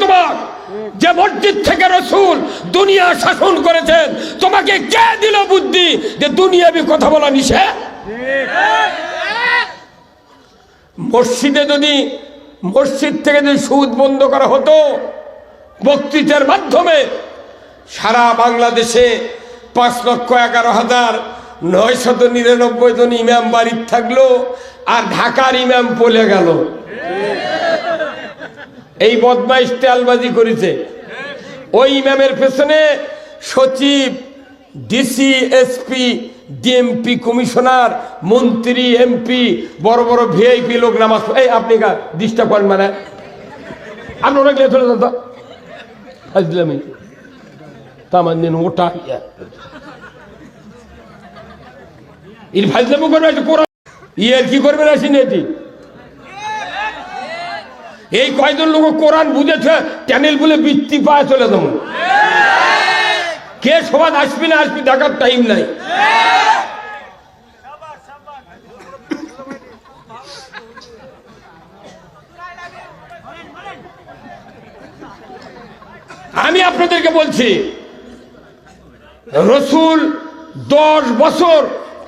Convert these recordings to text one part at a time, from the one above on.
তোমার? যে মসজিদ থেকে রাসূল দুনিয়া শাসন করেছেন, তোমাকে কে দিল বুদ্ধি যে দুনিয়াবি কথা বলা নিষেধ? মসজিদ থেকে যদি সুদ বন্ধ করা হতো, বক্তৃতার মাধ্যমে সারা বাংলাদেশে 5,11,999 জন ইমাম বাড়ির থাকলো, আর ঢাকার ইমাম পলে গেল। এই বদমাইশ তেলবাজি করেছে। ওই ইমামের পেছনে সচিব, ডিসি, এসপি, ডিএমপি, কমিশনার, মন্ত্রী, এমপি, বড় বড় ভিআইপি লোক নামাজ। এই আপনি ডিস্টার্ব করেন, মানে আপনি অনেক লেট হলে তো ফাজলামি তামান দিন ওটা এর ফাজলামি করবে, কোরআন ইয়ের কি করবেন আসেনি এটি। এই কয়জন লোক কোরআন বুঝেছে, চ্যানেল বলে বৃত্তি পায় চলে যাবো। কে সবাই আসবি না আসবি দেখার টাইম নাই। আমি আপনাদেরকে বলছি, রাসূল 10 বছর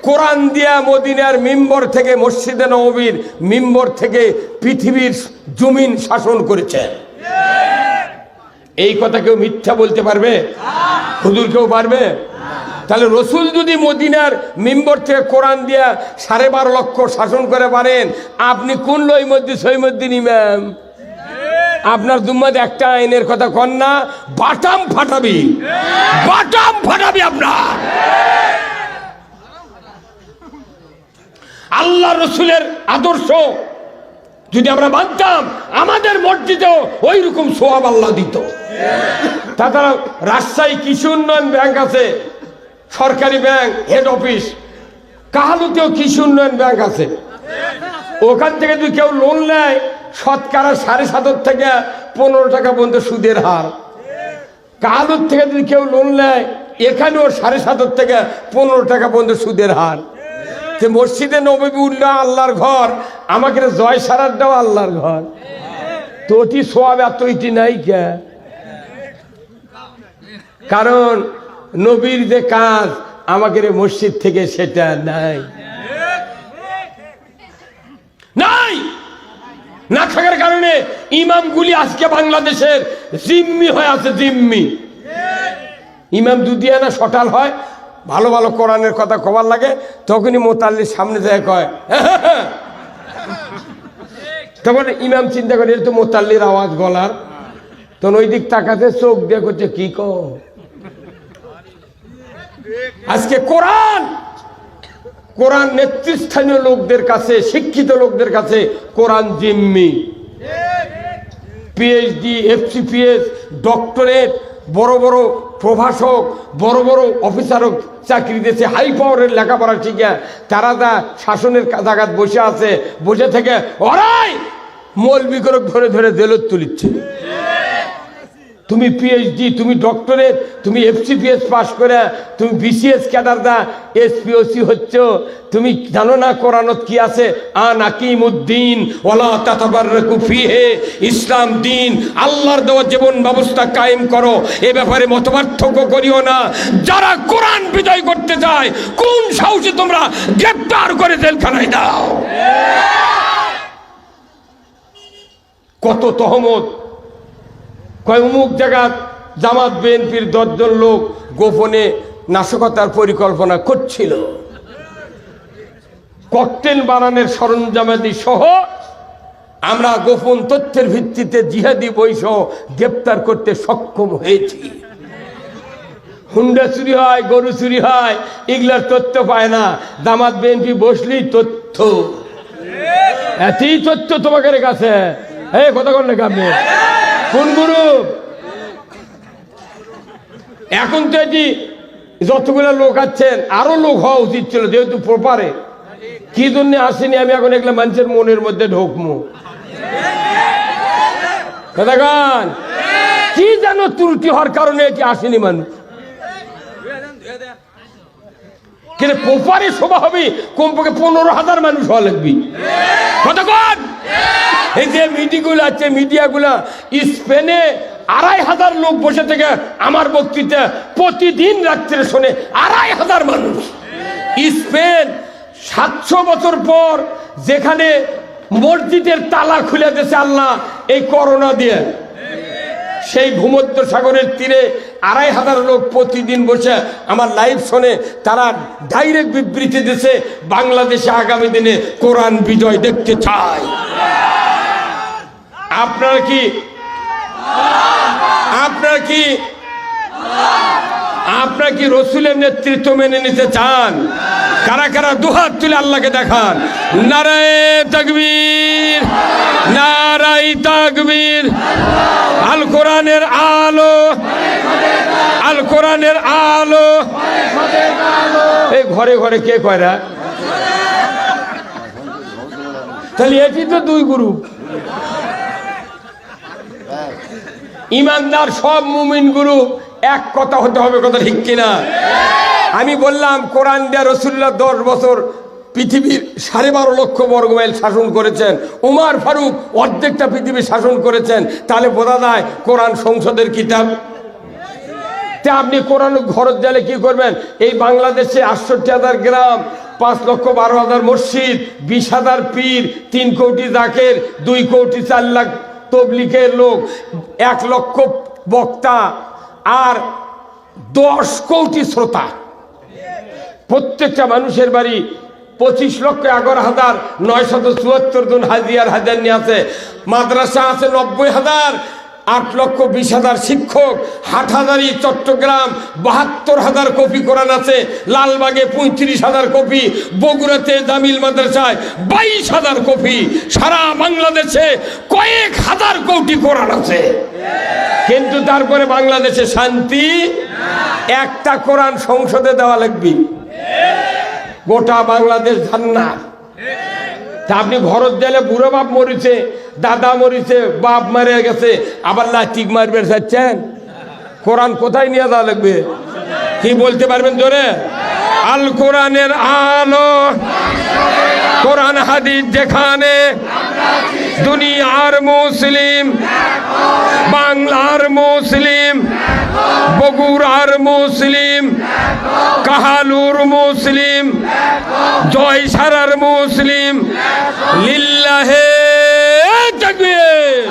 কোরআন দিয়া মদিনার মিম্বর থেকে, মসজিদে নববীর মিম্বর থেকে পৃথিবীর জমিন শাসন করেছেন। এই কথা কেউ মিথ্যা বলতে পারবে? হুজুর কেউ পারবে? তাহলে রাসূল যদি মদিনার মিম্বর থেকে কোরআন দিয়া 12.5 লক্ষ শাসন করে পারেন, আপনি কোন সৈমুদ্দিন ইমাম? আপনার দুম্মাদ একটা আইনের কথা কন না, বাটাম ফাটাবি আপনার। আল্লাহ রসুলের আদর্শ যদি আমরা মানতাম, আমাদের মসজিদেও ওই রকম সোয়াব আল্লাহ দিত। তাছাড়া রাজশাহী কৃষি উন্নয়ন ব্যাংক আছে, সরকারি ব্যাংক, হেড অফিস। কাহালুতেও কৃষি উন্নয়ন ব্যাংক আছে। ওখান থেকে যদি কেউ লোন নেয়, শতকরা 7.5 থেকে 15 টাকা পর্যন্ত সুদের হার। কাহালুর থেকে যদি কেউ লোন নেয়, এখানেও 7.5 থেকে 15 টাকা পর্যন্ত সুদের হার। যে মসজিদে নববী উল্লাহ আল্লাহর ঘর, আমাকে জয় সারারটাও আল্লাহর ঘর, তো ওটি সোয়াব এতটি নাই কে? কারণ নবীর যে কাজ আমাকে মসজিদ থেকে সেটা নাই না থাকার কারণে ইমামগুলি আজকে বাংলাদেশের জিম্মি হয়ে আছে। জিম্মি ইমাম দুদিয়ানা সটাল হয়, ভালো ভালো কোরআনের কথা কবার লাগে, তখনই মোতাল্লির সামনে যায় কয়, তখন ইমাম চিন্তা করে তো মোতাল্লির আওয়াজ গলার, তখন ওই দিক তাকাতে চোখ দিয়ে করছে কি কো। আজকে কোরআন নেতৃস্থানীয় লোকদের কাছে, শিক্ষিত লোকদের কাছে কোরআন জিম্মি। পিএইচডি, এফসিপিএস, ডক্টরেট, বড় বড় প্রভাষক, বড় বড় অফিসারও চাকরি দিয়েছে, হাই পাওয়ারের লেখাপড়া শিখে তারা যা শাসনের জায়গায় বসে আছে, বসে থেকে ওরাই মৌলবি করে ধরে ধরে জেলত তুলিচ্ছে। তুমি পিএইচডি, তুমি ডক্টরেট, তুমি এফসিপিএস পাস করে তুমি বিসিএস ক্যাডার দা এসপিওসি হচ্ছ, তুমি জানো না কোরআনত কি আছে? আকিমুদ্দিন ওয়ালা তাতাবাররাকু ফিহি, ইসলাম দিন আল্লাহর দেওয়া জীবন ব্যবস্থা কায়েম করো, এ ব্যাপারে মতপার্থক্য করিও না। যারা কোরআন বিজয় করতে চায়, কোন সাহসে তোমরা গ্রেফতার করে জেলখানায় দাও? কত তহমত। কয় অমুক জায়গা জামাত বিএনপির 10 জন লোক গোপনে নাশকতার পরিকল্পনা করছিল, ককটেল বানানোর সরঞ্জামাদি সহ আমরা গোপন তথ্যের ভিত্তিতে জিহাদি বৈসহ গ্রেপ্তার করতে সক্ষম হয়েছি। হুন্ডা চুরি হয়, গরু চুরি হয়, এগুলার তথ্য পায় না। জামাত বিএনপি বসলেই তথ্য, এতই তথ্য তোমাদের কাছে। এই কথা বল না আপনি কোন গ্রুপ? এখন তো এটি যতগুলো লোক আছেন, আরো লোক হওয়া উচিত ছিল, যেহেতু প্রপারে কি জন্য আসেনি আমি এখন এগুলো মানুষের মনের মধ্যে ঢোকমু। কথাগান কি যেন ত্রুটি হওয়ার কারণে এটি আসেনি মানুষ। কিন্তু প্রপারে সভা হবে, কমপক্ষে 15,000 মানুষ হওয়া লাগবে। কথাগান এই যে মিডিয়াগুলো আছে, মিডিয়াগুলো স্পেনে ২৫০০ লোক বসে থেকে আমার বক্তৃতা প্রতিদিন রাত্রে শোনে, ২৫০০ মানুষ। স্পেন ৭০০ বছর পর যেখানে মসজিদের তালা খুলে দিয়েছে আল্লাহ এই করোনা দিয়ে, সেই ভূমধ্য সাগরের তীরে ২৫০০ লোক প্রতিদিন বসে আমার লাইভ শোনে। তারা ডাইরেক্ট বিবৃতি দিয়েছে বাংলাদেশে আগামী দিনে কোরআন বিজয় দেখতে চায়। আপনারা কি রসুলের নেতৃত্ব মেনে নিতে চান? কারা কারা দুহাত তুলে আল্লাহকে দেখান। নারায়ে তাকবীর, নারায়ে তাকবীর। আল কোরআনের আলো, আল কোরআনের আলো। এই ঘরে ঘরে কে কয়রা? তাহলে এটি তো দুই গ্রুপ। ইমানদার সব মুমিন গ্রুপ এক কথা হতে হবে, কথা ঠিক কিনা? আমি বললাম কোরআন দিয়া রাসূলুল্লাহ 10 বছর পৃথিবীর 12.5 লক্ষ বর্গমাইল শাসন করেছেন। উমর ফারুক অর্ধেকটা পৃথিবী শাসন করেছেন। তাহলে বোঝা যায় কোরআন সংসদের কিতাব। তা আপনি কোরআন ঘরত গেলে কি করবেন? এই বাংলাদেশে ৬৮,০০০ গ্রাম, ৫,১২,০০০ মসজিদ, ২০,০০০ পীর, ৩ কোটি জাকের, 2 কোটি 4 লাখ তবলিগের লোক, 1 লক্ষ বক্তা আর 10 কোটি শ্রোতা। প্রত্যেকটা মানুষের বাড়ি ২৫,১১,৯৭৪ জন হাজিয়ার হাজার নিয়ে আছে। মাদ্রাসা আছে ৯০,০০০, ৮,২০,০০০ শিক্ষক। হাটহাজারি চট্টগ্রাম ৭২,০০০ কপি কোরআন আছে। লালবাগে ৩৫,০০০ কপি, বগুড়াতে জামিল মাদ্রাসায় ২২,০০০ কপি। সারা বাংলাদেশে কয়েক হাজার কোটি কোরআন আছে, কিন্তু তারপরে বাংলাদেশে শান্তি। একটা কোরআন সংসদে দেওয়া লাগবে, গোটা বাংলাদেশ জান্নাত। তা আপনি ঘরত গেলে বুড়ো বাপ মরিছে, দাদা মরিছে, বাপ মারে গেছে, আবার লাস্টিক মারবে চাচ্ছেন? কোরআন কোথায় নিয়ে যাওয়া লাগবে? কি বলতে পারবেন জোরে? আল কোরআনের আলো, কোরআন হাদিস যেখানে, দুনিয়ার মুসলিম, বাংলার মুসলিম, বগুড়ার মুসলিম, কাহালুর মুসলিম, জয়সারার মুসলিম, লিল্লাহে তাকবীর।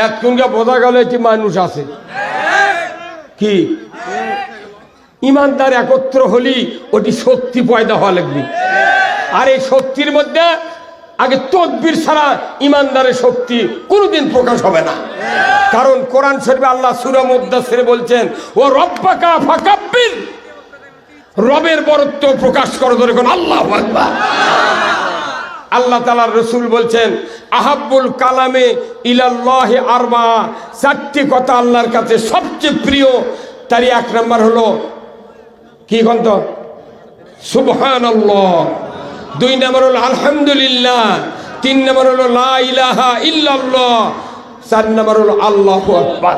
এতক্ষণকে বোঝা গেল এটি মানুষ আছে কি? ইমানদার একত্র হলি ওটি শক্তি পয়দা হওয়া লাগবে। আর এই শক্তির মধ্যে আগে তদবির ছাড়া ইমানদারের শক্তি কোনোদিন প্রকাশ হবে না। কারণ কোরআন শরীফে আল্লাহ সূরা মুদ্দাসসিরে বলছেন, ও রব্বাকা ফাকাব্বির, রবের বরত্ব প্রকাশ করো। ধরে কোন আল্লাহু আকবার। আল্লাহ তাআলার রাসূল বলছেন, আহাব্বুল কালামে ইলাল্লাহি আরবা, 4টি কথা আল্লাহর কাছে সবচেয়ে প্রিয়। তারই 1 নম্বর হলো কি গন্ত? সুবহানাল্লাহ। 2 নম্বর হলো আলহামদুলিল্লাহ। 3 নম্বর হলো লা ইলাহা ইল্লাল্লাহ। 4 নম্বর হলো আল্লাহু আকবার।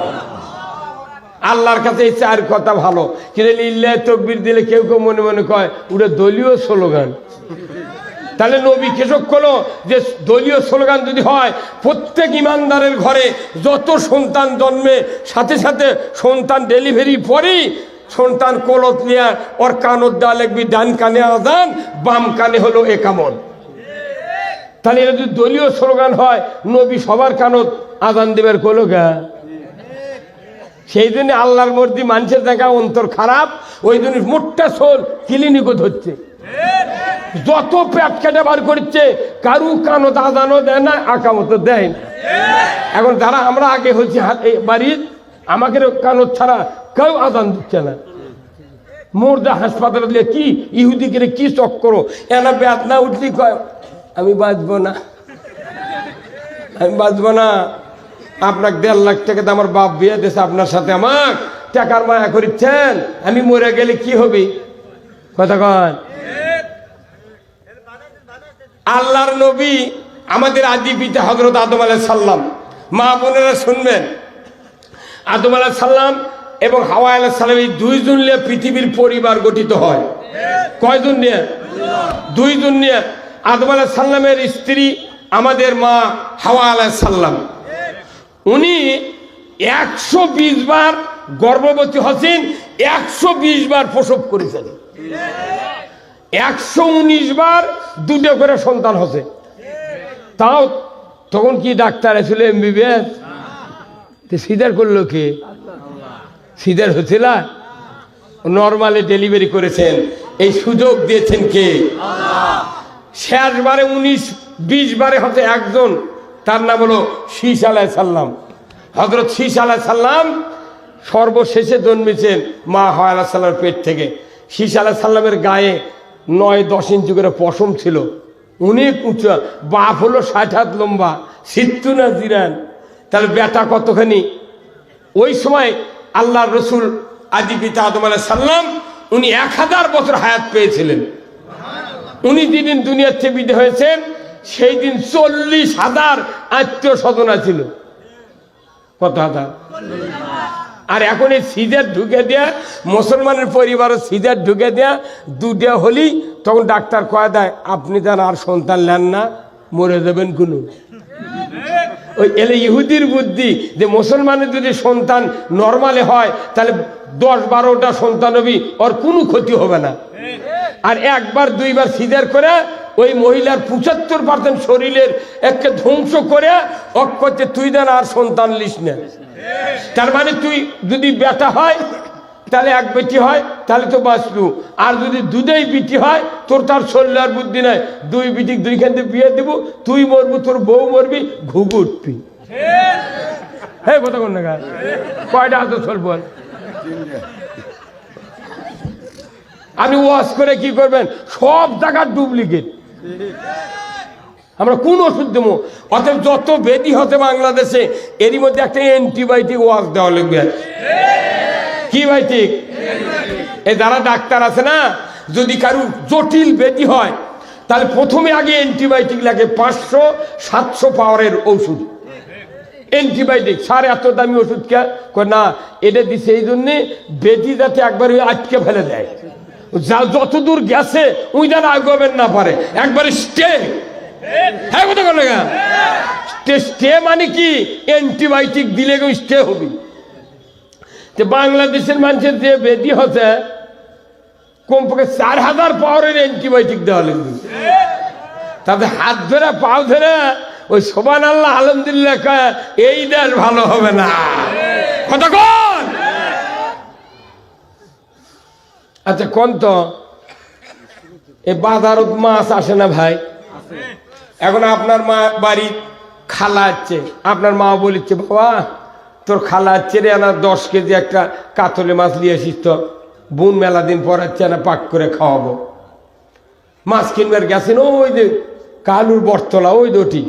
আল্লাহর কাছে এই 4 কথা ভালো। কিন্তু লিল্লাহ তাকবীর দিলে কেউ কেউ মনে মনে কয় ওটা দলীয় স্লোগান। তাহলে নবী কেশক করলো যে দলীয় স্লোগান যদি হয়, প্রত্যেক ইমানদারের ঘরে যত সন্তান জন্মে সাথে সাথে সন্তান ডেলিভারি পরেই সন্তান কলত নিয়ে ওর কানত দেওয়া লাগবি, ডান কানে আজান, বাম কানে হলো একামত। তাহলে এটা যদি দলীয় স্লোগান হয়, নবী সবার কানত আজান দেবের কলো গা। সেই জন্য আল্লাহর মর্জি মানুষের দেখা অন্তর খারাপ, ওই জন্য মোটটা সোল ক্লিনিকও ধরছে, যত পেট কেটে বার করছে, কারু কানত আজানও দেয় না, আকামতও দেয় না। এখন যারা আমরা আগে হচ্ছি বাড়ির, আমাকে কানত ছাড়া কেউ আজান দিচ্ছে না। মোরদা হাসপাতালে দিলে কি ইহুদিকে কি চক করো, এনা ব্যাত না উঠলি কয় আমি বাঁচবো না, আমি বাঁচবো না। আপনাকে 1.5 লাখ টাকা আমার বাপ বিয়ে দিয়েছে, আপনার সাথে আমার টাকার মায়া করিচ্ছেন, আমি মরে গেলে কি হবে? কথা কন। আল্লাহর নবী আমাদের আদি পিতা হযরত আদম আলাইহিস সালাম, মা বোনেরা শুনবেন, আদম আলাইহিস সালাম এবং হাওয়া আলাইহিস সালাম এই 2 জন নিয়ে পৃথিবীর পরিবার গঠিত হয়। কয়জন নিয়ে? 2 জন নিয়ে। আদম আলাইহিস সালামের স্ত্রী আমাদের মা হাওয়া আলাইহিস সালাম, উনি 120 বার গর্ভবতী হচ্ছেন, 120 বার প্রসব করেছেন, 119 বার দুটো করে সন্তান হচ্ছে। তাও তখন কি ডাক্তার আসলে এমবিবিএস? সিজার করলো কে? সিজার হচ্ছিল, নর্মালি ডেলিভারি করেছেন। এই সুযোগ দিয়েছেন কে? শেষবারে 19-20 বারে হচ্ছে একজন, তার নাম হলো শীস আলাইহিস সালাম। হযরত শীস আলাইহিস সালাম সর্বশেষে জন্মেছেন মা হাওয়া আলাইহিস সালামের পেট থেকে। শীস আলাইহিস সালামের গায়ে 9-10 ইঞ্চি করে পশম ছিল, অনেক উঁচু। বাপ হলো 60 হাত লম্বা, সিত্তুনা জিরান। তাহলে বেটা কতখানি? ওই সময় আল্লাহর রসুল আদি পিতা আদম আলাইহিস সালাম উনি 1000 বছর হায়াত পেয়েছিলেন। উনি যেদিন দুনিয়ার থেকে বিদায় হয়েছেন সেই দিন 40,000 আত্মীয় স্বজন ছিল। কত হাজার? আর এখন এই সিজার ঢুকে দেয়া, মুসলমানের পরিবারের সিজার ঢুকে দেয়া, দুটা হলেই তখন ডাক্তার কয়ে দেয় আপনি যেন আর সন্তান নেন না, মরে যাবেন কোনো। ওই এলে ইহুদির বুদ্ধি যে মুসলমানের যদি সন্তান নর্মালে হয় তাহলে 10-12টা সন্তান হবি, ওর কোনো ক্ষতি হবে না। আর 1-2 সিজার করে ওই মহিলার 75% শরীরের একে ধ্বংস করে করতে তুই দেন আর সন্তান লিস না। তার মানে তুই যদি বেটা হয় তাহলে 1 বেটি হয়, তাহলে তো বাঁচলু। আর যদি দুধেই বিটি হয় তোর তার শরীর আর বুদ্ধি নাই, 2 বিটি 2খান থেকে বিয়ে দেবো, তুই মরবি, তোর বউ মরবি, ঘুঘু উঠবি। হ্যাঁ কথা কোন না, কয়টা হাতে চল বল। আপনি ওয়াশ করে কি করবেন? সব জায়গার ডুপ্লিকেট। আমরা কোন ওষুধ দেবো? অতএব যত বেদি হতে বাংলাদেশে এরই মধ্যে একটা অ্যান্টিবায়োটিক ওয়াশ দেওয়া লাগবে। কি বায়োটিক? এই যারা ডাক্তার আছে না, যদি কারো জটিল বেদি হয় তাহলে প্রথমে আগে অ্যান্টিবায়োটিক লাগে, 500-700 পাওয়ারের ওষুধ। অ্যান্টিবায়োটিক স্যার এত দামি ওষুধ কে? না, এটা দিছে এই জন্যে বেদি যাতে একবার আটকে ফেলে দেয়, যা যতদূর গেছে ওই যেন আগাবেন না পারে, একবারে স্টে। হ্যাঁ কথা বলে গা, স্টে মানে কি? অ্যান্টিবায়োটিক দিলে স্টে হবে। বাংলাদেশের মানুষের যে বেদি হচ্ছে কমপক্ষে 4000 পাওয়ারের অ্যান্টিবায়োটিক দেওয়া লাগবে। তাদের হাত ধরে পাও ধরে ওই সুবহানাল্লাহ আলহামদুলিল্লাহ এই দেশ ভালো হবে না। কথা কন। আচ্ছা কোন তো এই বাজারত মাছ আসে না ভাই? এখন আপনার মা বাড়ি খালা আছে, আপনার মা বলিচ্ছে বাবা তোর খালা আছে রে, না 10 কেজি একটা কাতলে মাছ নিয়ে আসিস তো, বোন মেলা দিন পর আছে না, পাক করে খাওয়াবো। মাছ কিনবার গেছেন ওই যে কালুর বটতলা, ওই দুটি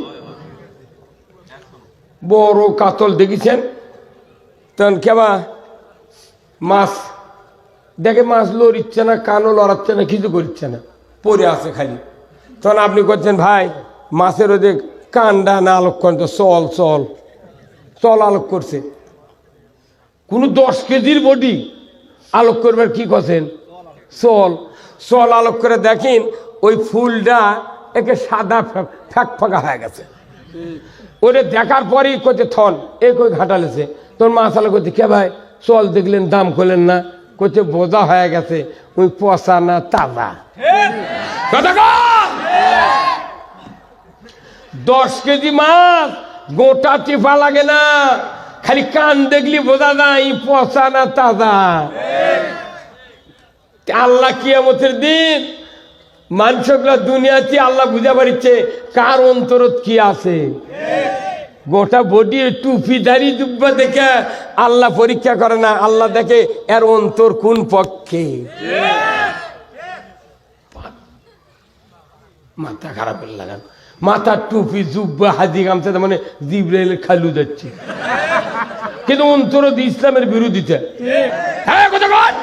বড় কাতল দেখেছেন। তখন কেবা মাছ দেখে, মাছ লড়িচ্ছে না, কানও লড়াচ্ছে না, কিছু করছে না, পড়ে আছে খালি। তখন আপনি করছেন ভাই মাছের ওই যে কান্ডা না আলোক করেন তো, চল চল চল আলোক করছে। কোনো 10 কেজির বডি আলোক করবার কি করছেন? চল চল আলোক করে দেখেন ওই ফুলটা একে সাদা ফ্যাক ফাঁকা হয়ে গেছে। ওরে দেখার পরেই করছে থন এ কই ঘাটালেছে। তোর মাছ আলো করছে কে ভাই? চল দেখলেন, দাম করলেন না, করছে বোঝা হয়ে গেছে, ওই পচা না তাজা। 10 কেজি মাছ গোটা টিপা লাগে না, খালি কান দেখলি বোঝা যায় পচা না তাজা। আল্লাহ কিয়ামতের দিন মানুষগুলা দুনিয়াতে আল্লাহ বুঝা পারিচ্ছে কার অন্তরত কি আছে। গোটা বডি টুপি দাড়ি দুব্বা দেখে আল্লাহ পরীক্ষা করে না, আল্লাহ দেখে এর অন্তর কোন পক্ষে। মাথা খারাপ লাগান, মাথার টুপি জুব্বা হাজি গামছা মানে জিব্রাইল খালু যাচ্ছে, কিন্তু অন্তর ইসলামের বিরোধিতা। হ্যাঁ কথা বল,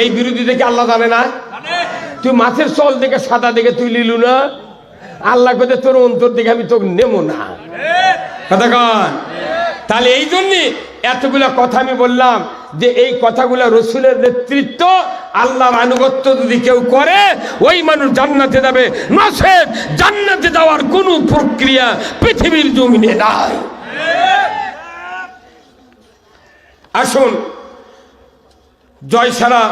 এই বিরোধিতা কি আল্লাহ জানে না? তুই মাছের চল দেখে সাদা দেখে তুই লিলু না, আল্লাহ কথা তোর অন্তর দেখে আমি তোকে নেবো না। কথা কন। তাহলে এই জন্যে এতগুলা কথা আমি বললাম যে এই কথাগুলা রসুলের নেতৃত্ব আল্লাহর আনুগত্য যদি কেউ করে ওই মানুষ জান্নাতে যাবে, নচেৎ জান্নাতে যাওয়ার কোনো প্রক্রিয়া পৃথিবীর জমিনে নাই। আসুন জয়সারা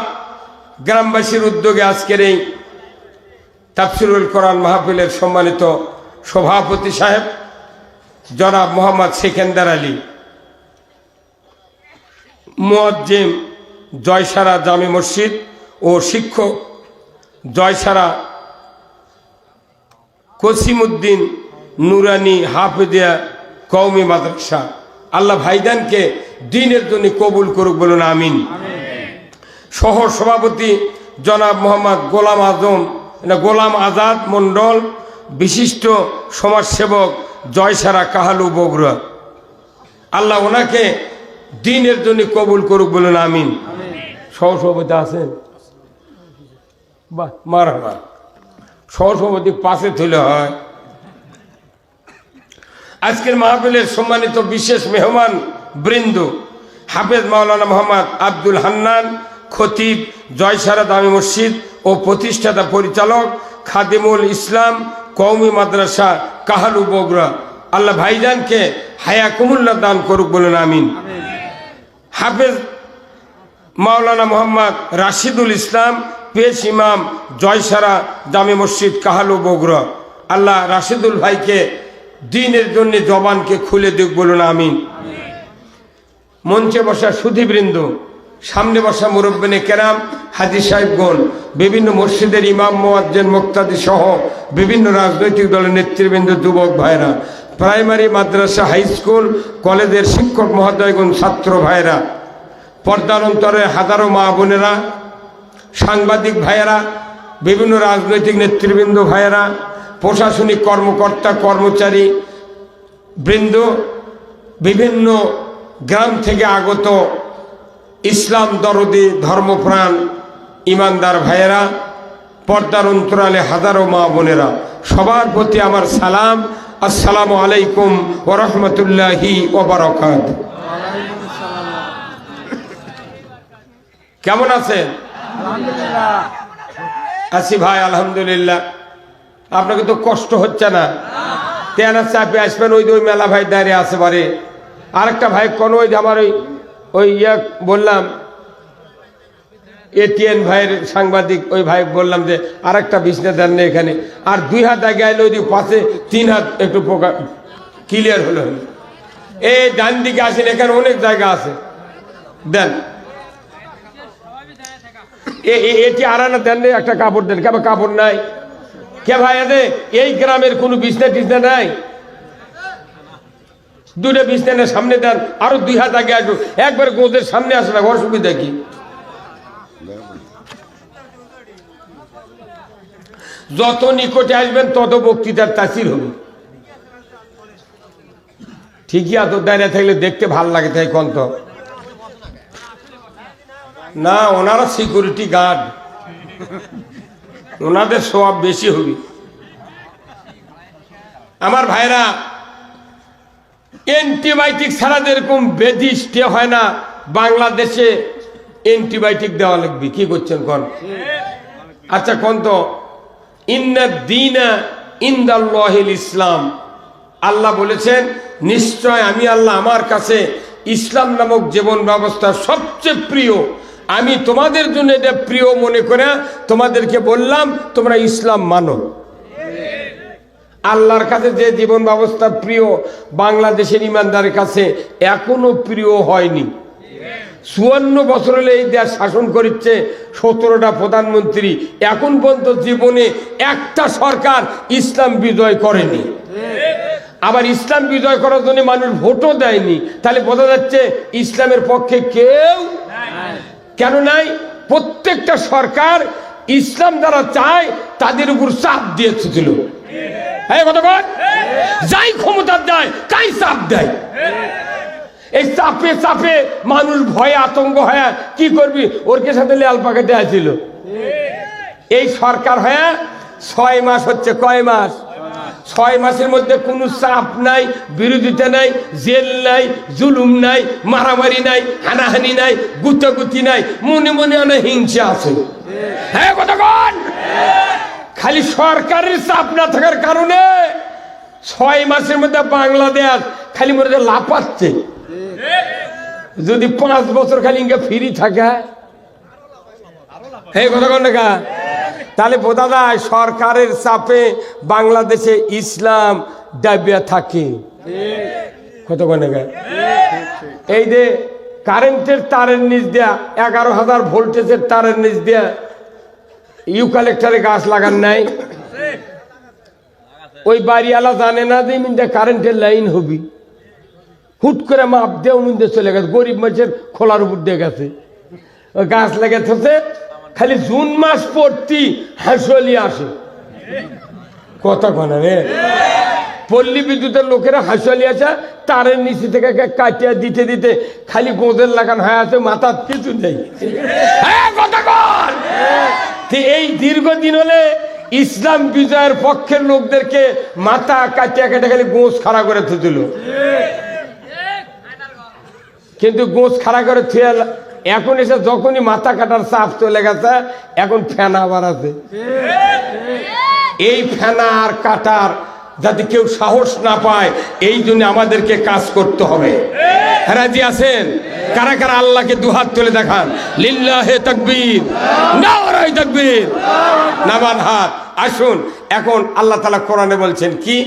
গ্রামবাসীর উদ্যোগে আজকের এই তাফসিরুল কোরআন মাহফিলের সম্মানিত সভাপতি সাহেব জনাব মোহাম্মদ সেকেন্দার আলী, মুয়াজ্জিম জয়সারা জামে মসজিদ ও শিক্ষক জয়সারা কসিমউদ্দিন নুরানি হাফেজিয়া কওমি মাদ্রাসা, আল্লাহ ভাইজানকে দ্বীনের জন্য কবুল করুক, বলুন আমিন। সহ সভাপতি জনাব মোহাম্মদ গোলাম আজাদ মন্ডল, বিশিষ্ট সমাজসেবক জয়সারা কাহালু বগুড়া, আল্লাহ ওনাকে দ্বীনের জন্য কবুল করুক, বলুন আমিন। সহসভাপতি আছেন? বাহ, মারহাবা। সহসভাপতি পাশে তুলে হয়। আজকের মাহফিলের সম্মানিত বিশেষ মেহমান বৃন্দ হাফেজ মাওলানা মোহাম্মদ আব্দুল হান্নান, খতিব জয়সারা জামে মসজিদ ও প্রতিষ্ঠাতা পরিচালক খাদিমুল ইসলাম কওমি মাদ্রাসা কাহালু বগুড়া, আল্লাহ ভাইজানকে হায়াকুমুল্লাহ দান করুক, বলুন আমিন। হাফেজ মাওলানা মোহাম্মদ রাশিদুল ইসলাম, পেশ ইমাম জয়সারা জামে মসজিদ কাহালু বগুড়া, আল্লাহ রাশিদুল ভাইকে দ্বীনের জন্য জবানকে খুলে দিক, বলুন আমিন। মঞ্চে বসা সুধীবৃন্দ, সামনে বসা মুরব্বিনে কেরাম, হাজী সাহেবগণ, বিভিন্ন মসজিদের ইমাম মুয়াজ্জিন মুক্তাদি সহ বিভিন্ন রাজনৈতিক দলের নেতৃবৃন্দ, যুবক ভাইরা, প্রাইমারি মাদ্রাসা হাই স্কুল কলেজের শিক্ষক মহোদয়গণ, ছাত্র ভাইরা, পর্দার অন্তরে হাজারো মা বোনেরা, সাংবাদিক ভাইয়েরা, বিভিন্ন রাজনৈতিক নেতৃবৃন্দ ভাইয়েরা, প্রশাসনিক কর্মকর্তা কর্মচারী বৃন্দ, বিভিন্ন গ্রাম থেকে আগত ইসলাম দরদি ধর্মপ্রাণ ইমানদার ভাইয়েরা, পর্দার অন্তরালে হাজারো মা বোনেরা, সবার প্রতি আমার সালাম, আসসালামু আলাইকুম ওয়া রাহমাতুল্লাহি ওয়া বারাকাতুহু। কেমন আছেন? আলহামদুলিল্লাহ। আছি ভাই, আলহামদুলিল্লাহ। আপনাকে তো কষ্ট হচ্ছে না? তেনা চাপে আসবেন, ওই মেলা ভাই দাঁড়িয়ে আছে বারে। আরেকটা ভাই কোন ওই যে আমার ওই বললাম এটিএন ভাইয়ের সাংবাদিক, ওই ভাই বললাম যে আরেকটা বিছনা দেন না এখানে, আর 2 হাত আগে আইলে ওই পাশে 3 হাত একটু পোকা ক্লিয়ার হলো। এই ডান দিকে আসেন, এখানে অনেক জায়গা আছে, দেন। এটি আরানা দেন, একটা কাপড় দেন। কেমন কাপড় নাই কে ভাই? এই গ্রামের কোনো বিছনা টিছনা নাই? 2টা বিছনা সামনে দেন, আরো 2 হাত আগে আসবো, একবার গোদের সামনে আসে না, অসুবিধা কি? যত নিকটে আসবেন তত বক্তৃতার তাসির হবে। ঠিকই এত দাঁড়িয়ে থাকলে দেখতে ভাল লাগে, তাই কোন তো না, ওনারা সিকিউরিটি গার্ড, ওনাদের স্বভাব বেশি হবে। আমার ভাইরা, অ্যান্টিবায়োটিক ছাড়া যেরকম ব্যাধি স্টে হয় না, বাংলাদেশে অ্যান্টিবায়োটিক দেওয়া লাগবে। কি করছেন কোন? আচ্ছা কোন তো, ইন্না দীনা ইনদাল্লাহিল ইসলাম, আল্লাহ বলেছেন নিশ্চয় আমি আল্লাহ, আমার কাছে ইসলাম নামক জীবন ব্যবস্থা সবচেয়ে প্রিয়। আমি তোমাদের জন্য এটা প্রিয় মনে করে তোমাদেরকে বললাম তোমরা ইসলাম মানো। আল্লাহর কাছে যে জীবন ব্যবস্থা প্রিয়, বাংলাদেশের ইমানদারের কাছে এখনো প্রিয় হয়নি। 54 বছর হলে এই দেশ শাসন করছে, 17টা প্রধানমন্ত্রী, এখন পর্যন্ত জীবনে একটা সরকার ইসলাম বিজয় করেনি। আবার ইসলাম বিজয় করার জন্য মানুষ ভোটও দেয়নি। তাহলে বোঝা যাচ্ছে ইসলামের পক্ষে কেউ কেন নাই? প্রত্যেকটা সরকার ইসলাম যারা চায় তাদের উপর চাপ দিয়েছিল। যাই ক্ষমতা দেয় তাই চাপ দেয়। এই চাপে চাপে মানুষ ভয়ে আতঙ্ক হয়ে কি করবি, ওর কে সাথে লেয়াল পাকেটে আসছিল। এই সরকার হয়ে 6 মাস হচ্ছে, কয় মাস? 6 মাসের মধ্যে কোনো চাপ নাই, বিরোধিতা নাই, জেল নাই, জুলুম নাই, মারামারি নাই, হানাহানি নাই, গুতাগুতি নাই, মনে মনে অনেক হিংসা আছে। হ্যাঁ কতক্ষণ খালি সরকারের চাপ না থাকার কারণে 6 মাসের মধ্যে বাংলাদেশ খালি মনে লাফাচ্ছে। যদি 5 বছর খালি ইনকা ফ্রি থাকে, হ্যাঁ কতক্ষণ দেখা, তাহলে বোঝা যায় সরকারের চাপে বাংলাদেশে ইসলাম দাবিয়া থাকে। কতক্ষণ দেখা, এই যে কারেন্টের তারের নিচ দেয়া 11,000 ভোল্টেজের তারের নিচ দেয়া ইউক্যালিপটাসে গাছ লাগান নাই, ওই বাড়িওয়ালা জানে না যে মিন্দে কারেন্টের লাইন হবি, হুট করে মাপ দেও মিন্দে চলে গেছে, গরিব মানুষের খোলার উপর দিয়ে গেছে, ওই গাছ লেগেছে। খালি জুন মাস পড়তি হাঁসলি আসে। কথা কনা রে, পল্লী বিদ্যুতের লোকেরা হাঁসলি আছে, তারের নিচে থেকে কাটিয়া দিতে দিতে খালি গোঁদের লাগান হয়ে আছে, মাথার কিছু নেই। হ্যাঁ কথা কন, এই দীর্ঘদিন হলে ইসলাম বিজয়ের পক্ষের লোকদেরকে মাথা কাটিয়া কেটে খালি গোঁজ খাড়া করে থুছিল, কিন্তু গোঁজ খাড়া করে থুয়ে এখন এসে যখনই মাথা কাটার চাপ চলে গেছে, এখন ফেনা বাড়াছে। এই ফেনা আর কাটার যাতে কেউ সাহস না পায়, এই জন্য আমাদেরকে কাজ করতে হবে। রাজি আছেন? কারা কারা আল্লাহকে দুহাত তুলে দেখান, লিল্লাহে তাকবীর, নারায়ে তাকবীর, নামান হাত। আসুন, এখন আল্লাহ তাআলা কোরআনে বলছেন কি,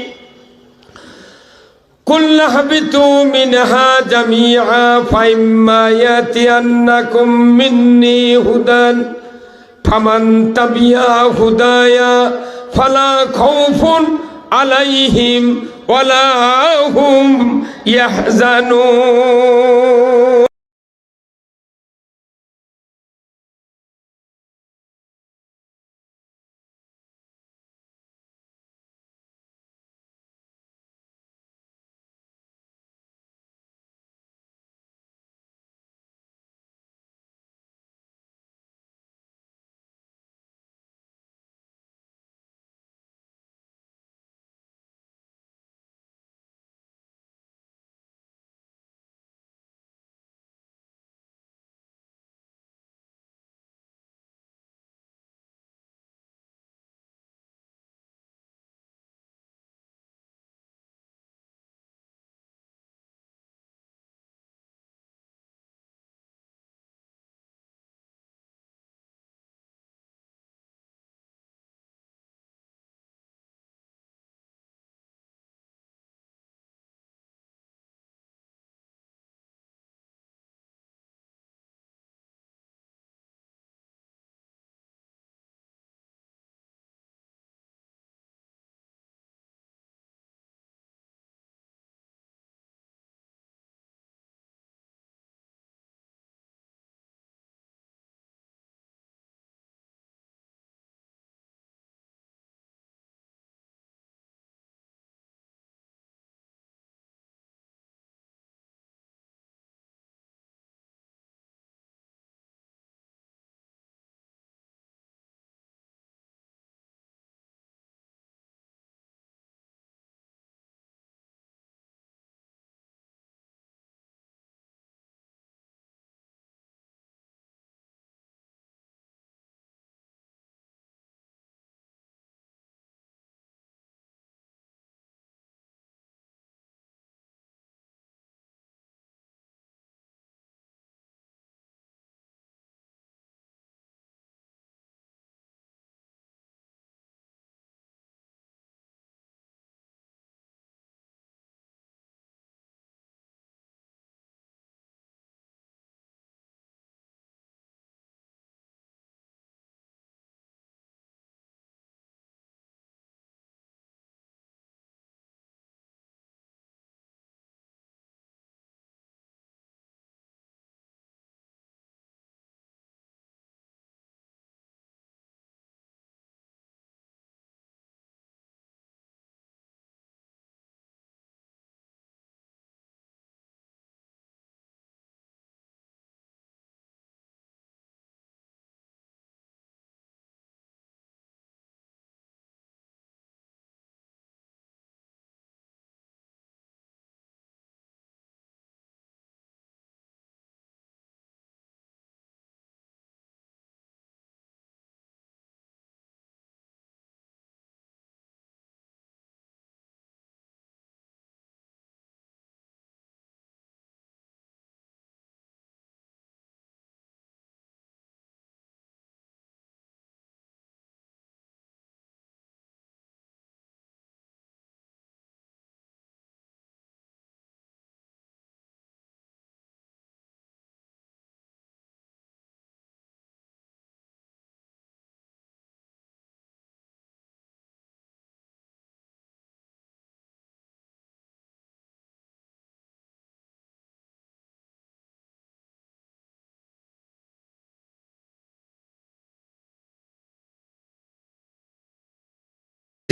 কুল হাবিতু মিনহা জামিআ ফাইম্মা ইয়াতিয়ান্নাকুম মিন্নি হুদান ফামান তাবিয়া হুদায়া ফালা খাউফুন আলাইহিম ওয়ালা হুম ইয়াহজানুন।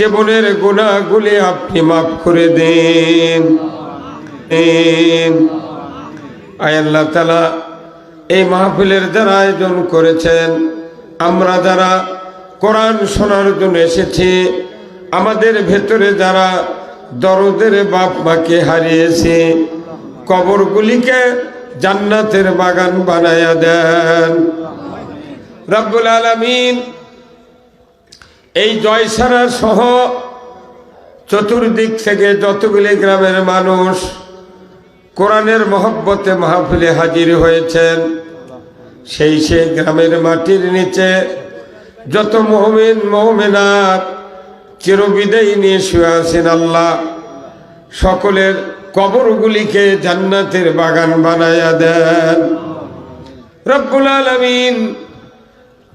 জীবনের গুনাহগুলি আপনি মাফ করে দেন। আয় আল্লাহ তাআলা, এই মাহফিলের যারা আয়োজন করেছেন, আমরা যারা কোরআন শোনার জন্য এসেছি, আমাদের ভেতরে যারা দরদের বাপ মাকে হারিয়েছে, কবরগুলিকে জান্নাতের বাগান বানায়া দেন রব্বুল আলামিন। এই জয়সারা সহ চতুর্দিক থেকে যতগুলি গ্রামের মানুষ কোরআনের মহব্বতে মাহফিলে হাজির হয়েছেন, সেই গ্রামের মাটির নিচে যত মুমিন মুমিনাত চিরবিদায় নিয়ে শুয়ে আছেন, আল্লাহ সকলের কবরগুলিকে জান্নাতের বাগান বানায়া দেন রব্বুল আলামিন।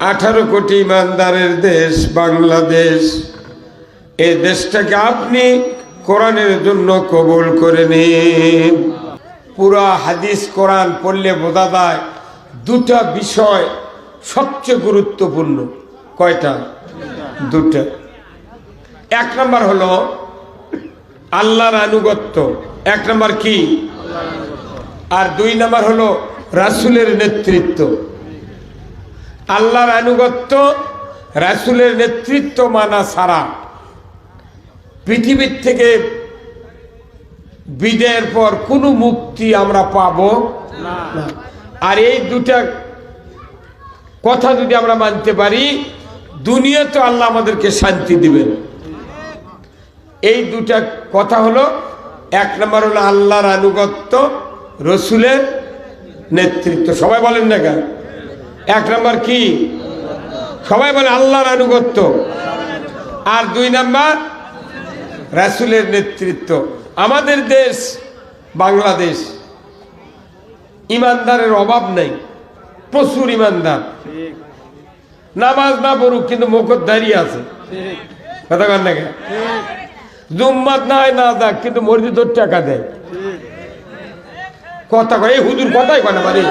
18 কোটি ইমানদারের দেশ বাংলাদেশ, এই দেশটাকে আপনি কোরআনের জন্য কবুল করে নিন। পুরা হাদিস কোরআন পড়লে বোঝা যায় দুটা বিষয় সবচেয়ে গুরুত্বপূর্ণ। কয়টা? দুটা। এক নম্বর হলো আল্লাহর আনুগত্য, এক নম্বর কি, আর দুই নম্বর হলো রাসূলের নেতৃত্ব। আল্লাহর আনুগত্য, রাসূলের নেতৃত্ব মানা ছাড়া পৃথিবীর থেকে বিদায়ের পর কোনো মুক্তি আমরা পাবো না। আর এই দুটা কথা যদি আমরা মানতে পারি, দুনিয়াতে আল্লাহ আমাদেরকে শান্তি দিবেন। এই দুটা কথা হলো, এক নম্বর হলো আল্লাহর আনুগত্য, রসুলের নেতৃত্ব। সবাই বলেন না কেন? এক নম্বর কি? সবাই বলে আল্লাহর আনুগত্য। আর দুই নম্বর রাসূলের নেতৃত্ব। আমাদের দেশ বাংলাদেশ, ইমানদারের অভাব নেই, প্রচুর ইমানদার। নামাজ না পড়ুক কিন্তু মুখত দাঁড়িয়ে আছে, কথা কন না কেন? জুম্মাত না হয় না যাক কিন্তু মসজিদ টাকা দেয়, কথা কয়। এই হুজুর কথাই কয় না, মানে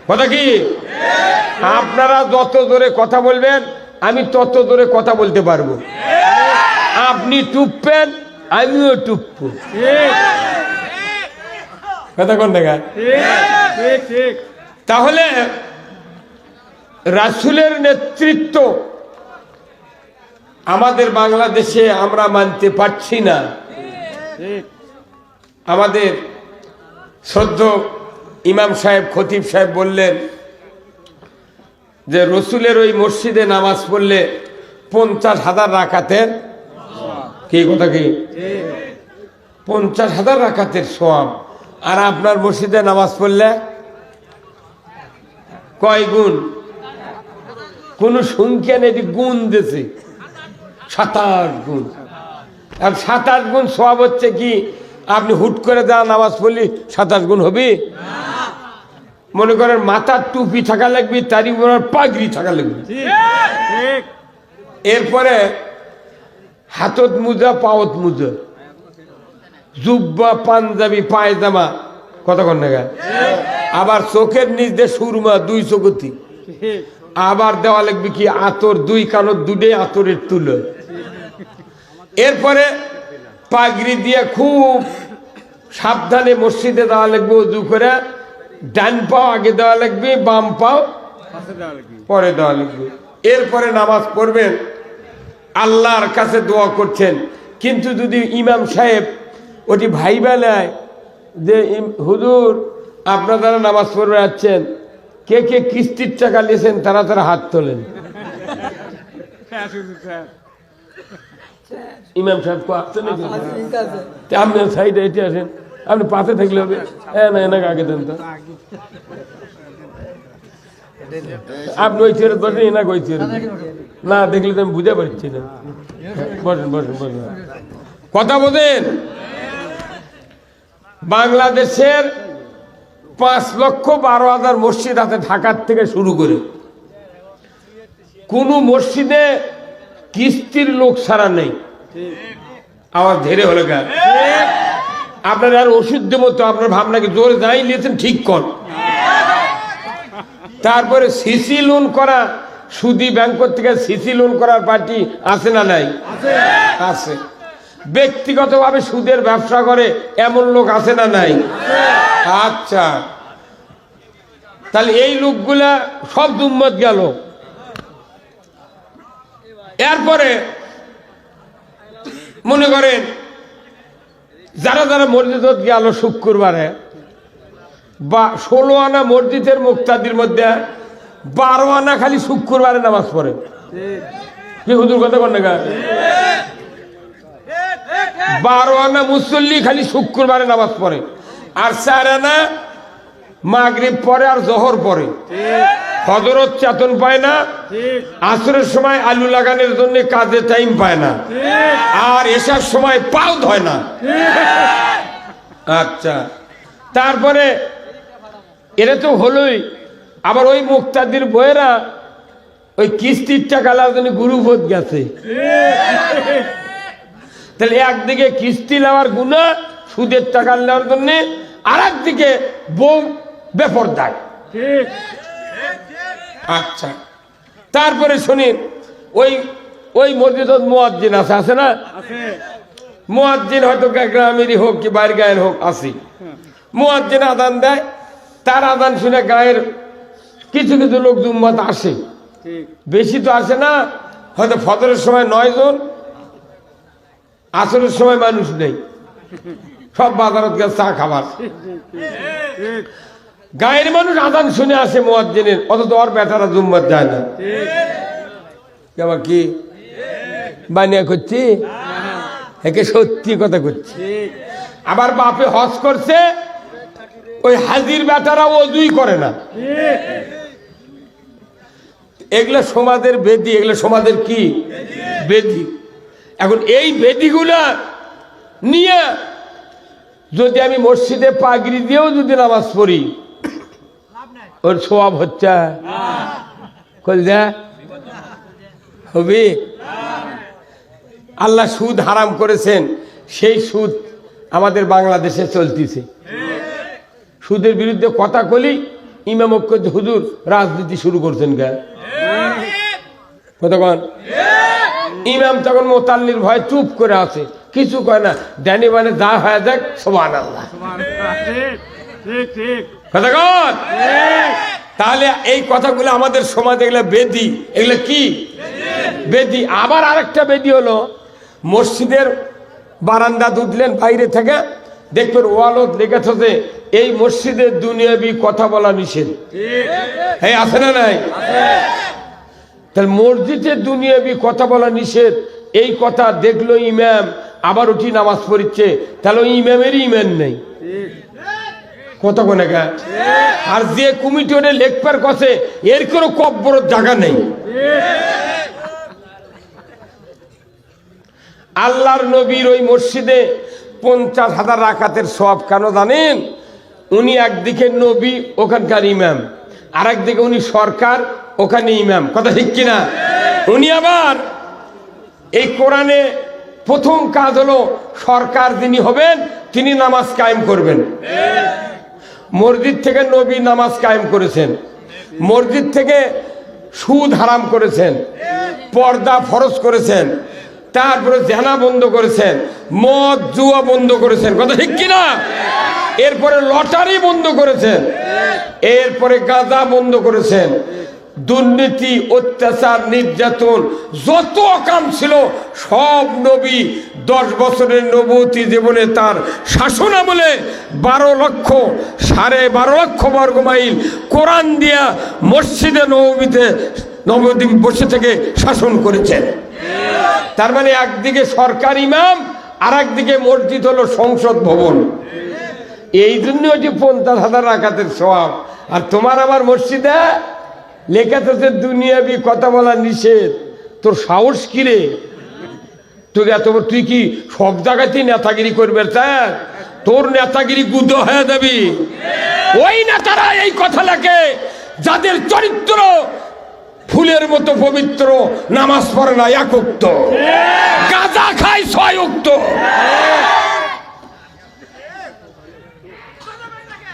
কথা কি? আপনারা যত জোরে কথা বলবেন আমি তত জোরে কথা বলতে পারবো। আপনি টুপবেন, আমিও টুপবো, কথা কোন দেখা। তাহলে রাসূলের নেতৃত্ব আমাদের বাংলাদেশে আমরা মানতে পারছি না। আমাদের শ্রদ্ধেয় ইমাম সাহেব, খতিব সাহেব বললেন যে রসুলের ওই মসজিদে নামাজ পড়লে 50,000 রাকাতের কি, কথা কি, 50,000 রাকাতের সওয়াব। আর আপনার মসজিদে নামাজ পড়লে কয় গুণ? কোন সংখ্যা নেই, গুণ দিয়েছে 27 গুণ। আর 27 গুণ সওয়াব হচ্ছে কি? আপনি হুট করে যা নামাজ পড়লি 27 গুণ হবে? মনে করেন মাথার টুপি থাকা লাগবে, তারই উপর পাগড়ি থাকা লাগবে, এরপরে হাতত মুজা, পাওত মুজা, জুব্বা, পাঞ্জাবি, পায়জামা, কতক্ষণ না, আবার চোখের নিচ দিয়ে সুরমা 2 চোখতি, আবার দেওয়া লাগবে কি আতর, 2 কানত দুটে আতরের তুলো, এরপরে পাগড়ি দিয়ে খুব সাবধানে মসজিদে দেওয়া লাগবে, উজু করে ডান পাও আগে দেওয়া লাগবে, বাম পাও পরে দেওয়া লাগবে। এরপরে নামাজ পড়বেন, আল্লাহর কাছে দোয়া করছেন। কিন্তু যদি ইমাম সাহেব ওটি ভাইবা নেয় যে হুজুর আপনারা নামাজ পড়বে যাচ্ছেন, কে কে কিস্তির টাকা নিয়েছেন তারা তারা হাত তোলেন। ইমাম সাহেব আসছেন, আপনি সাইডে এটি আসেন, আপনি পাশে থাকলে হবে, না এনাকে আগে দেন তো, আপনি ওই চেয়ারে বসেন, এনাকে ওই চেয়ারে না দেখলে তো আমি বুঝতে পারছি না। বসেন বসেন বসেন, কথা বোঝেন। বাংলাদেশের 5,12,000 মসজিদ আছে, ঢাকার থেকে শুরু করে। কোন মসজিদে কিস্তির লোক ছাড়া নেই। আওয়াজ ধীরে হলে গান, আপনার আর ওষুধ দেবো তো আপনার ভাবনাকে জোরে যাই নিয়েছেন ঠিক কর। তারপরে সিসি লোন করা সুদী ব্যাংক থেকে সিসি লোন করার পার্টি আছে না নাই? আছে। ব্যক্তিগতভাবে সুদের ব্যবসা করে এমন লোক আছে না নাই? আচ্ছা, তাহলে এই লোকগুলা সব দুম্মত গেল। এরপরে মনে করেন যারা যারা মসজিদত গেল শুক্রবারে, বা 16 আনা মসজিদের মুক্তাদির মধ্যে 12 আনা খালি শুক্রবারে নামাজ পড়ে। কি হুজুর কথা বল না? 12 আনা মুসল্লি খালি শুক্রবারে নামাজ পড়ে, আর 4 আনা মাগরিব পরে আর জোহর পরে। ফজরত চেতন পায় না, আসরের সময় আলু লাগানোর জন্য কাজে টাইম পায় না, আর এসার সময় পাও ধয় না। আচ্ছা, তারপরে এরা তো হলোই, আবার ওই মুক্তাদির বইয়েরা ওই কিস্তির টাকা লাগানো গুরুবোধ গেছে। তাহলে একদিকে কিস্তি নেওয়ার গুনাহ সুদের টাকা নেওয়ার জন্য, আর একদিকে বউ বেপরদায়। আচ্ছা, তারপরে শুনি ওই ওই মসজিদত মুয়াজ্জিন আছে না? মুয়াজ্জিন হয়তো গ্রামেরই হোক কি বাইরের গায়ের হোক, আসি মুয়াজ্জিন আদান দেয়, তার আদান শুনে গায়ের কিছু কিছু লোক জুম্মাত আসে, বেশি তো আসে না। হয়তো ফজরের সময় 9 জন, আসরের সময় মানুষ নেই, সব বাজারত গেছে চা খাবার। গায়ের মানুষ আদান শুনে আসে মুয়াজ্জিনের, অথচ ওর বেটারা জুম্মাত যায় না। কেমন কি বানিয়া করছি, একে সত্যি কথা করছি। আবার বাপে হজ করছে, ওই হাজির বেটারা ওযুই করে না। এগুলো সমাজের বেদি, এগুলো সমাজের কি বেদি। এখন এই বেদিগুলা নিয়ে যদি আমি মসজিদে পাগড়ি দিয়েও যদি নামাজ পড়ি, ওর সওয়াব হচ্ছে হবে? আল্লাহ সুদ হারাম করেছেন, সেই সুদ আমাদের বাংলাদেশে চলতেছে। সুদের বিরুদ্ধে কথা কলি ইমাম হুজুর রাজনীতি শুরু করছেন। কতক্ষণ ইমাম তখন মোতাল্লির ভয় চুপ করে আছে, কিছু কয় না, জানি মানে যা হয়ে যাক, সুবহানাল্লাহ। কতক্ষণ? তাহলে এই কথাগুলো আমাদের সমাজে এগুলো বেদি, এগুলো কি বেদি। আবার আরেকটা বেদি হলো, মসজিদের বারান্দা উঠলেন বাইরে থেকে, দেখবেন ওয়ালত লেগেছে যে এই মসজিদের দুনিয়াবি কথা বলা নিষেধ। হ্যাঁ, আছে না নাই? তাহলে মসজিদে দুনিয়াবি কথা বলা নিষেধ, এই কথা দেখলো ইমাম, আবার উঠি নামাজ পড়ছে, তাহলে ওই ইমামেরই ইমান নেই। কত কোনে গা? আর যে কমিটি ওটা লেখবার কথা, এর কোনো কব্বর জায়গা নেই। আল্লাহর নবীর ওই মসজিদে 50,000 রাকাতের সওয়াব কেন জানেন? উনি একদিকে নবী, ওখানকার ইমাম, আর একদিকে উনি সরকার, ওখানে ইমাম। কথা ঠিক কিনা? উনি আবার এই কোরআনে প্রথম কাজ হলো, সরকার যিনি হবেন তিনি নামাজ কায়েম করবেন। মসজিদ থেকে নবী নামাজ কায়েম করেছেন, মসজিদ থেকে সুদ হারাম করেছেন, পর্দা ফরজ করেছেন, তারপরে জেনা বন্ধ করেছেন, মদ জুয়া বন্ধ করেছেন। কথা ঠিক কিনা? এরপরে লটারি বন্ধ করেছেন, এরপরে গাঁজা বন্ধ করেছেন, দুর্নীতি, অত্যাচার, নির্যাতন, যত কাম ছিল সব নবী 10 বছরের নবুয়তি জীবনে তার শাসন আমলে 12 লক্ষ বর্গ মাইল কোরআন দিয়া মসজিদে নববীতে বসে থেকে শাসন করেছেন। তার মানে একদিকে সরকার ইমাম, আর একদিকে মসজিদ হলো সংসদ ভবন। এই জন্য ওই 50,000 রাকাতের সওয়াব। আর তোমার আমার মসজিদে লেখা থাকে দুনিয়াবি কথা বলা নিষেধ। তোর সাহস কি রে? তুই এত, তুই কি সব জায়গাতেই নেতাগিরি করবে? স্যার, তোর নেতাগিরি গুদ হয়ে যাবি। ওই নেতারা এই কথা লেখে যাদের চরিত্র ফুলের মতো পবিত্র, নামাজ পড়ে না 1 ওয়াক্ত, গাঁজা খায় 6 ওয়াক্ত।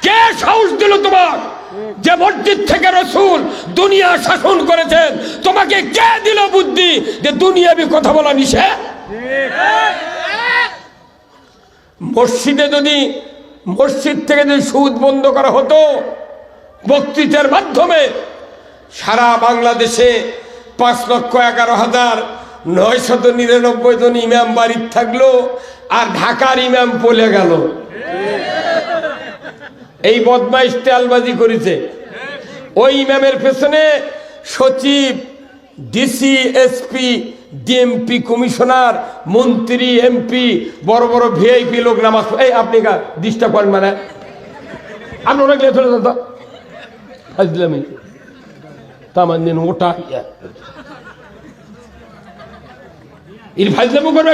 কে সাহস দিল তোমার যে মসজিদ থেকে রাসূল দুনিয়া শাসন করেছেন, তোমাকে কে দিল বুদ্ধি যে দুনিয়াবি কথা বলা নিষেধ? মসজিদে যদি মসজিদ থেকে যদি সুদ বন্ধ করা হতো, বক্তৃতার মাধ্যমে সারা বাংলাদেশে 5,11,999 জন ইমাম বাড়ির থাকলো, আর ঢাকার ইমাম পলে গেল। এই বদমাইশ তেলবাজি করেছে। ওই ইমামের পেছনে সচিব, ডিসি, এসপি, ডিএমপি, কমিশনার, মন্ত্রী, এমপি, বড় বড় ভিআইপি লোক নামাজ। এই আপনি ডিস্টার্ব করেন, মানে আপনি অনেক লেট হলে তো দিলাম তামান দিন ওটা ফাইজলামো করবে।